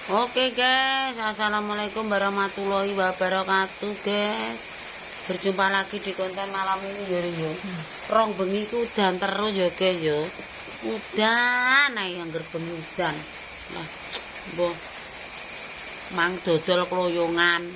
Oke guys, assalamualaikum warahmatullahi wabarakatuh guys. Berjumpa lagi di konten malam ini yo. Rong bengi ku udan terus ya guys yo. Udan ae angger bengi udan. Nah, mbah mang dodol kloyongan.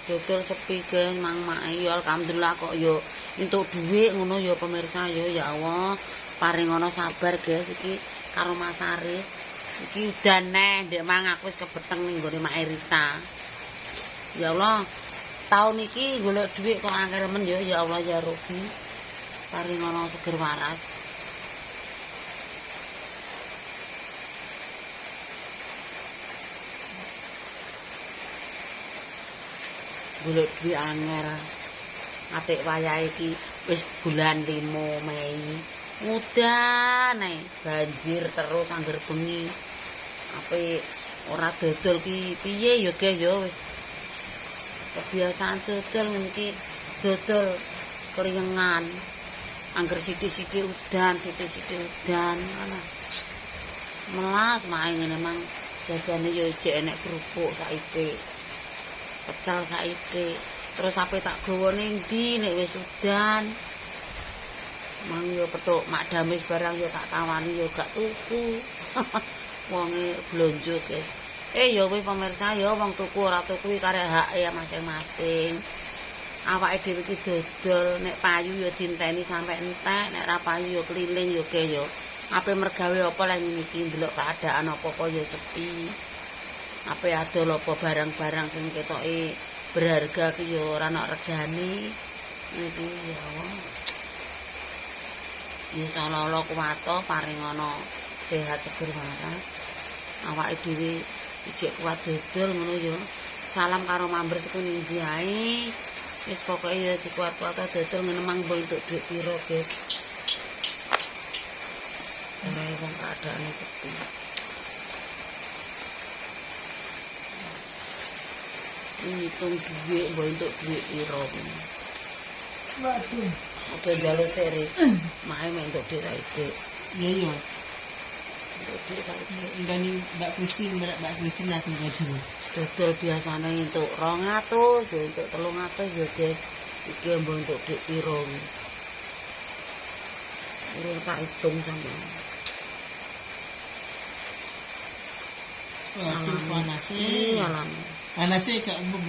Dodol sepi guys, mang mae yo alhamdulillah kok yo entuk dhuwit ngono yo pemirsa yo ya Allah. Paringono sabar guys iki karo Mas Aris. Iki udan neh, ndek mang aku wis kebeteng ning nggone Mak Erita. Ya Allah, tahun iki golek dhuwit kok angel men ya Allah ya Rabbi. Paringono seger waras. Golek dhuwit angel. Atik wayahe iki wis bulan 5 Mei. Udan ae, banjir terus angger bengi. Ape ora dodol ki piye ya guys ya wis kebiasaan dodol ngene iki dodol keringan angger sithik-sithik udan ana melas mae ngene mang jajane ya jek enek kerupuk saiki pecel saiki terus ape tak gawa ning ndi nek wis udan mang yo petuk makdamis barang yo tak tawani yo gak tuku wonge blonjo guys. Ya wis pemirsa ya wong tuku ora tuku karek hake ya masing-masing. Awake dhewe iki dodol nek payu ya dinteni sampe entek, nek ora payu ya keliling ya guys ya. Ape mergawe apa lah ngene iki ndelok keadaan apa-apa ya sepi. Ape adol apa barang-barang sing ketoke berharga ki ya ora ana regane. Iki ya Allah. Ya salala kuwato paringono sehat seger waras. Awake dhewe ijek kuat dodol ngono ya. Salam karo mamber tekan ndi ae. Wis pokoke ya dikuat-kuat dodol ngene mang mbok entuk dhuwit piro, guys. Ora wong keadaane sepi. Ngitung dhuwit mbok entuk dhuwit piro. Waduh, ojo njaluk seri. Mae entuk dhuwit saiki. Iya iya. Ndani Mbak Kristin langsung dodol. Dodol biasane entuk 200, ya entuk 300 ya, guys. Iki mbok entuk dik piro. Urung tak hitung sampe. Waduh panas. Alam. Panasnya gak umum.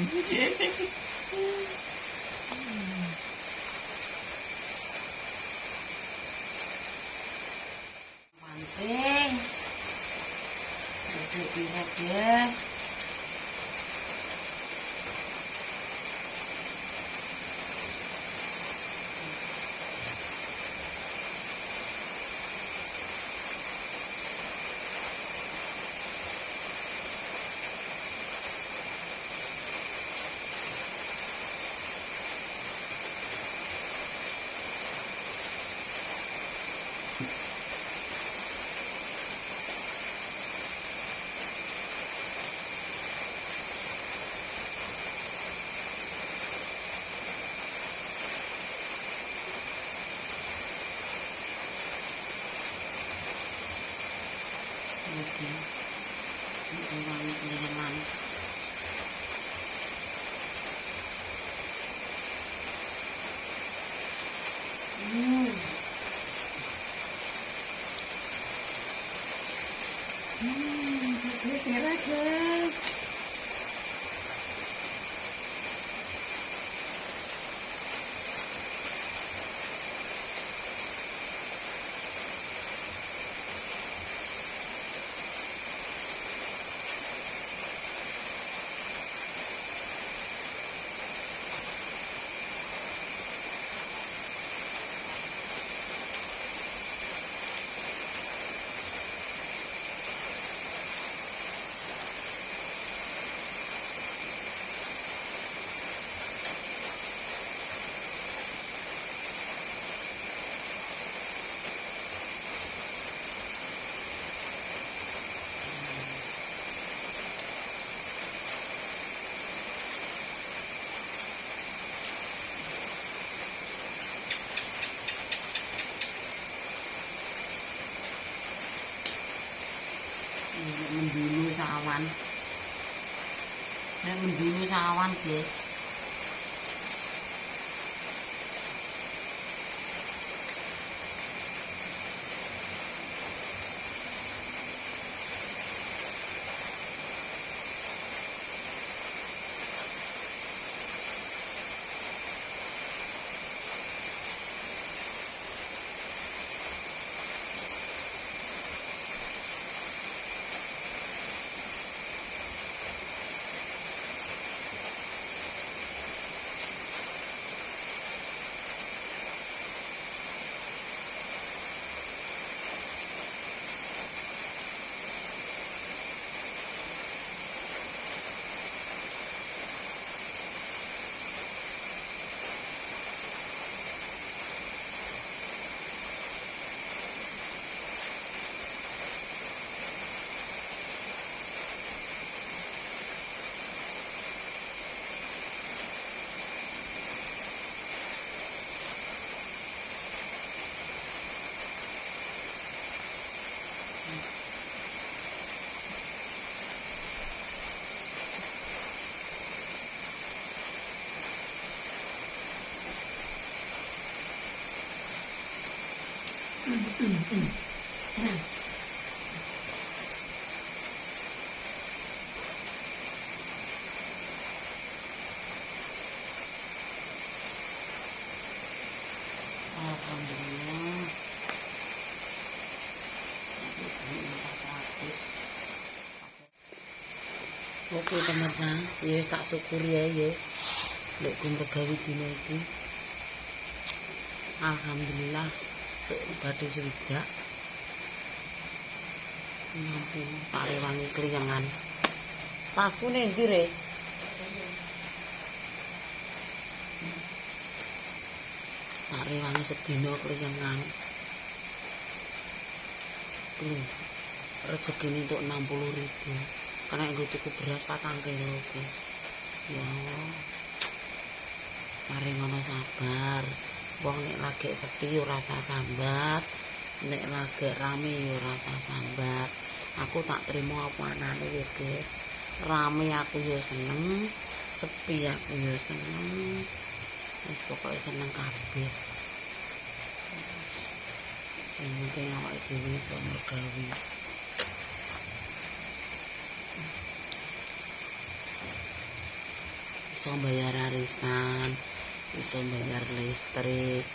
Penting. Jadi piro, guys. Wangi kelingan. Kira guys. mendulu sawan Nek mendulu sawan, guys. Alhamdulillah. Oke teman-teman, ya wis tak syukuri ya. Lek kumregawi dina iki. Alhamdulillah tuk badhe swidak. Nampu tak rewangi kliyengan. Tasku ning ndi, Re? Tak rewangi sedina kliyengan. Tuh, rezekine entuk 60.000. Kena nggo tuku beras 4 kilo, guys. Ya Allah. Mari ngono sabar. Wong nek lagi sepi ora usah sambat, nek lagi rame ya ora usah sambat. Aku tak terima apa anane ya, guys. Rame aku ya seneng, sepi aku ya seneng. Wis pokoke seneng kabeh. Sing penting awake dhewe iso mergawe. Iso bayar arisan, iso bayar listrik,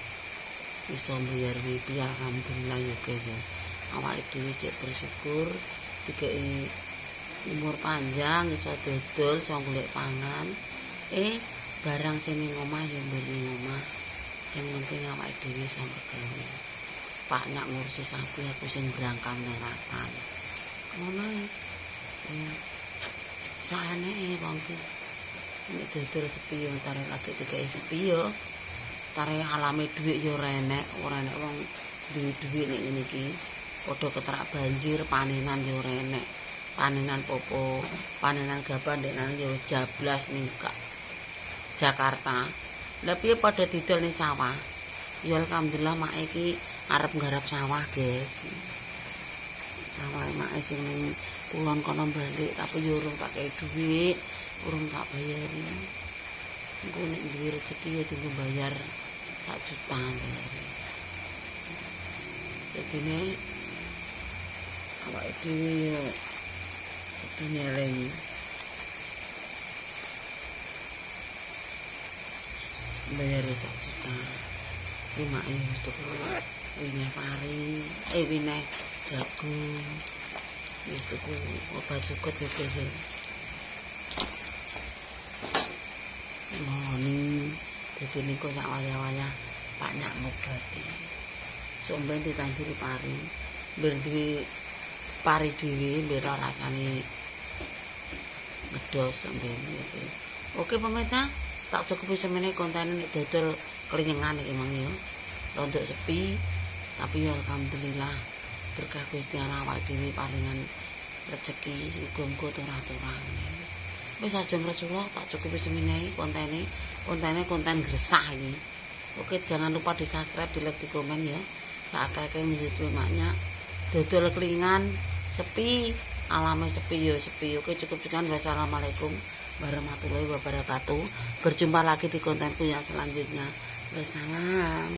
iso bayar wifi, alhamdulillah ya guys ya. Awake dhewe cek bersyukur dikei umur panjang, iso dodol, iso golek pangan. Barang sing ning omah ya mbeli omah. Sing penting awake dhewe iso mergawe. Pak nyak ngurusi sapi, aku sing brangkang neratan. Ngono ya. Saene wong ki nek dodol sepi yo tare lagi dikei sepi yo. Tare alame dhuwit yo ora enek wong duwe dhuwit nek ngene iki. Padha keterak banjir, panenan yo ora enek. Panenan popo, panenan gabah ndenan yo jablas ning Jakarta. Lah piye padha didol ning sawah? Ya alhamdulillah mak iki arep nggarap sawah, guys. Sawah mak sing ning kulon kono balik tapi yo urung tak kei dhuwit. Urung tak bayari. Engko nek duwe rezeki ya tinggal bayar 1 juta bayari. Jadine awake dhewe yo kudu nyelengi. Bayar 1 juta. Lima wis tuku wine pari, wine jagung. Wis tuku obat sukut juga sih. Ning dadi niku sak wayah-wayah Pak Nyak ngobati. Somben ditanduri pari, mbir duwe pari dhewe mbir rasane ngedos somben. Oke pemirsa, tak cukupi semene konten nek dodol klinyengan iki mang yo. Rondok sepi, tapi ya alhamdulillah berkah Gusti Allah awake dhewe paringan rezeki muga-muga turah-turah. Wis aja ngresula, tak cukupi semene kontene konten gresah iki. Oke, jangan lupa di-subscribe, di-like, di komen ya. Sakake YouTube maknya dodol klingan sepi Alame sepi yo sepi. Oke, cukup sekian. Wassalamualaikum warahmatullahi wabarakatuh. Berjumpa lagi di kontenku yang selanjutnya. Wassalam.